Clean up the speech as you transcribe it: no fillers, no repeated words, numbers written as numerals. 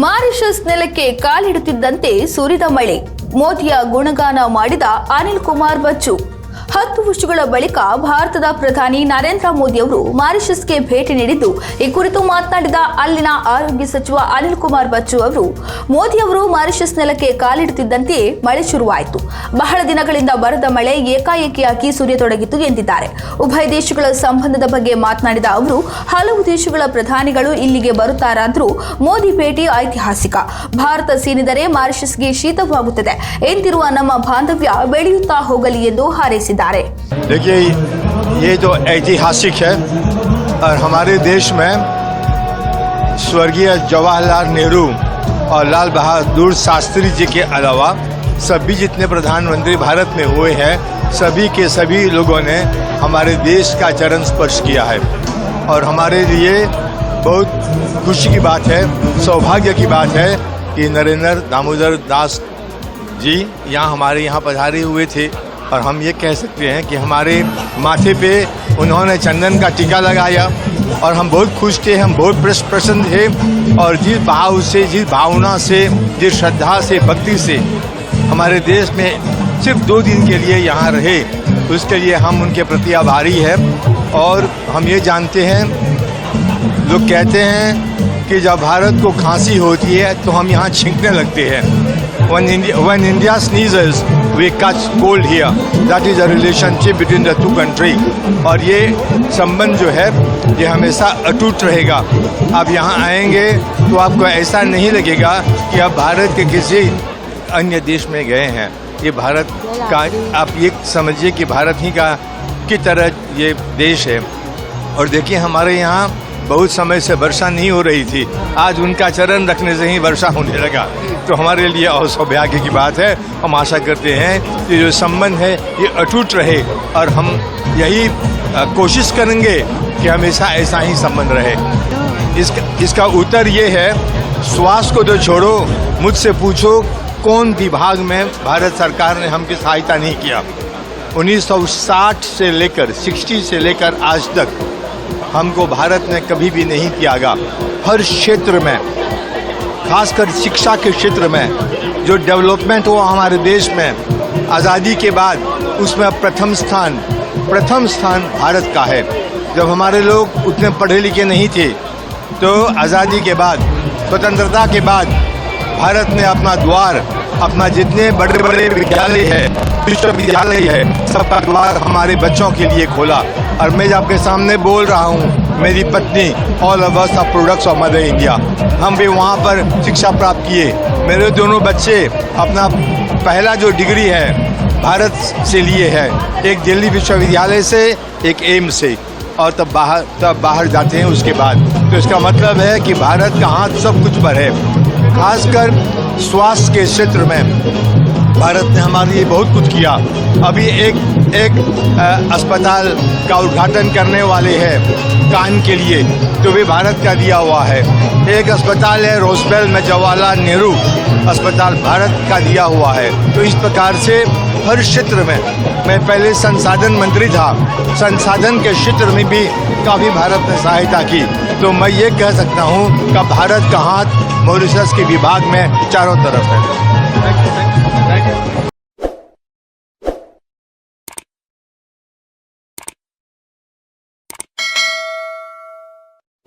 Mauritius ನೆಲಕ್ಕೆ ಕಾಲಿಡುತ್ತಿದ್ದಂತೆ ಸುರಿದ ಮಳೆ. ಮೋದಿಯ ಗುಣಗಾನ ಮಾಡಿದ ಅನಿಲ್ ಕುಮಾರ್ ಬಚ್ಚು. 10 ವರ್ಷಗಳ ಬಳಿಕ ಭಾರತದ ಪ್ರಧಾನಿ ನರೇಂದ್ರ ಮೋದಿ ಅವರು ಮಾರಿಷಸ್ಗೆ ಭೇಟಿ ನೀಡಿದ್ದು, ಈ ಕುರಿತು ಮಾತನಾಡಿದ ಅಲ್ಲಿನ ಆರೋಗ್ಯ ಸಚಿವ ಅನಿಲ್ ಕುಮಾರ್ ಬಚ್ಚು ಅವರು, ಮೋದಿ ಅವರು ಮಾರಿಷಸ್ ನೆಲಕ್ಕೆ ಕಾಲಿಡುತ್ತಿದ್ದಂತೆಯೇ ಮಳೆ ಶುರುವಾಯಿತು. ಬಹಳ ದಿನಗಳಿಂದ ಬರದ ಮಳೆ ಏಕಾಏಕಿಯಾಗಿ ಸುರಿಯತೊಡಗಿತು ಎಂದಿದ್ದಾರೆ. ಉಭಯ ದೇಶಗಳ ಸಂಬಂಧದ ಬಗ್ಗೆ ಮಾತನಾಡಿದ ಅವರು, ಹಲವು ದೇಶಗಳ ಪ್ರಧಾನಿಗಳು ಇಲ್ಲಿಗೆ ಬರುತ್ತಾರಾದರೂ ಮೋದಿ ಭೇಟಿ ಐತಿಹಾಸಿಕ. ಭಾರತ ಸೀನಿದರೆ ಮಾರಿಷಸ್ಗೆ ಶೀತವಾಗುತ್ತದೆ ಎಂದಿರುವ ನಮ್ಮ ಬಾಂಧವ್ಯ ಬೆಳೆಯುತ್ತಾ ಹೋಗಲಿ ಎಂದು ಹಾರೈಸಿದ್ದಾರೆ. देखिए, ये तो ऐतिहासिक है और हमारे देश में स्वर्गीय जवाहरलाल नेहरू और लाल बहादुर शास्त्री जी के अलावा सभी जितने प्रधानमंत्री भारत में हुए हैं, सभी के सभी लोगों ने हमारे देश का चरण स्पर्श किया है और हमारे लिए बहुत खुशी की बात है, सौभाग्य की बात है कि नरेंद्र दामोदर दास जी हमारे यहाँ पधारे हुए थे और हम ये कह सकते हैं कि हमारे माथे पे उन्होंने चंदन का टीका लगाया और हम बहुत खुश थे, हम बहुत प्रसन्न थे और जिस भाव से, जिस भावना से, जिस श्रद्धा से, भक्ति से हमारे देश में सिर्फ 2 दिन के लिए यहाँ रहे, उसके लिए हम उनके प्रति आभारी हैं। और हम ये जानते हैं, लोग कहते हैं कि जब भारत को खांसी होती है तो हम यहाँ छींकने लगते हैं। When India sneezes, we catch cold here. That is a relationship between the two countries. और ये संबंध जो है ये हमेशा अटूट रहेगा। आप यहाँ आएंगे तो आपको ऐसा नहीं लगेगा कि आप भारत के किसी अन्य देश में गए हैं। ये भारत का, आप ये समझिए कि भारत ही की तरह ये देश है। और देखिए, हमारे यहाँ बहुत समय से वर्षा नहीं हो रही थी, आज उनका चरण रखने से ही वर्षा होने लगा, तो हमारे लिए और सौभाग्य की बात है। हम आशा करते हैं कि जो संबंध है ये अटूट रहे और हम यही कोशिश करेंगे कि हमेशा ऐसा ही संबंध रहे। इसका उत्तर ये है, स्वास्थ्य को तो छोड़ो, मुझसे पूछो कौन विभाग में भारत सरकार ने हमकी सहायता नहीं किया। 1960 से लेकर 60 से लेकर आज तक हमको भारत ने कभी भी नहीं त्यागा। हर क्षेत्र में, खासकर शिक्षा के क्षेत्र में जो डेवलपमेंट हुआ हमारे देश में आज़ादी के बाद, उसमें प्रथम स्थान भारत का है। जब हमारे लोग उतने पढ़े लिखे नहीं थे तो आज़ादी के बाद, स्वतंत्रता के बाद भारत ने अपना द्वार, अपना जितने बड़े बड़े विद्यालय है, विश्वविद्यालय है, सबका द्वार हमारे बच्चों के लिए खोला। और मैं आपके सामने बोल रहा हूँ, मेरी पत्नी, all of us are products of mother India, हम भी वहाँ पर शिक्षा प्राप्त किए। मेरे दोनों बच्चे अपना पहला जो डिग्री है भारत से लिए है, एक दिल्ली विश्वविद्यालय से, एक एम्स से, और तब बाहर जाते हैं उसके बाद। तो इसका मतलब है कि भारत का हाथ सब कुछ पर है। खासकर स्वास्थ्य के क्षेत्र में भारत ने हमारे लिए बहुत कुछ किया। अभी एक अस्पताल का उद्घाटन करने वाले हैं कान के लिए, तो भी भारत का दिया हुआ है। एक अस्पताल है रोजबेल में, जवाहरलाल नेहरू अस्पताल भारत का दिया हुआ है। तो इस प्रकार से हर क्षेत्र में, मैं पहले संसाधन मंत्री था, संसाधन के क्षेत्र में भी काफ़ी भारत ने सहायता की। तो मैं ये कह सकता हूँ कि भारत का हाथ मॉरिशस के विभाग में चारों तरफ है।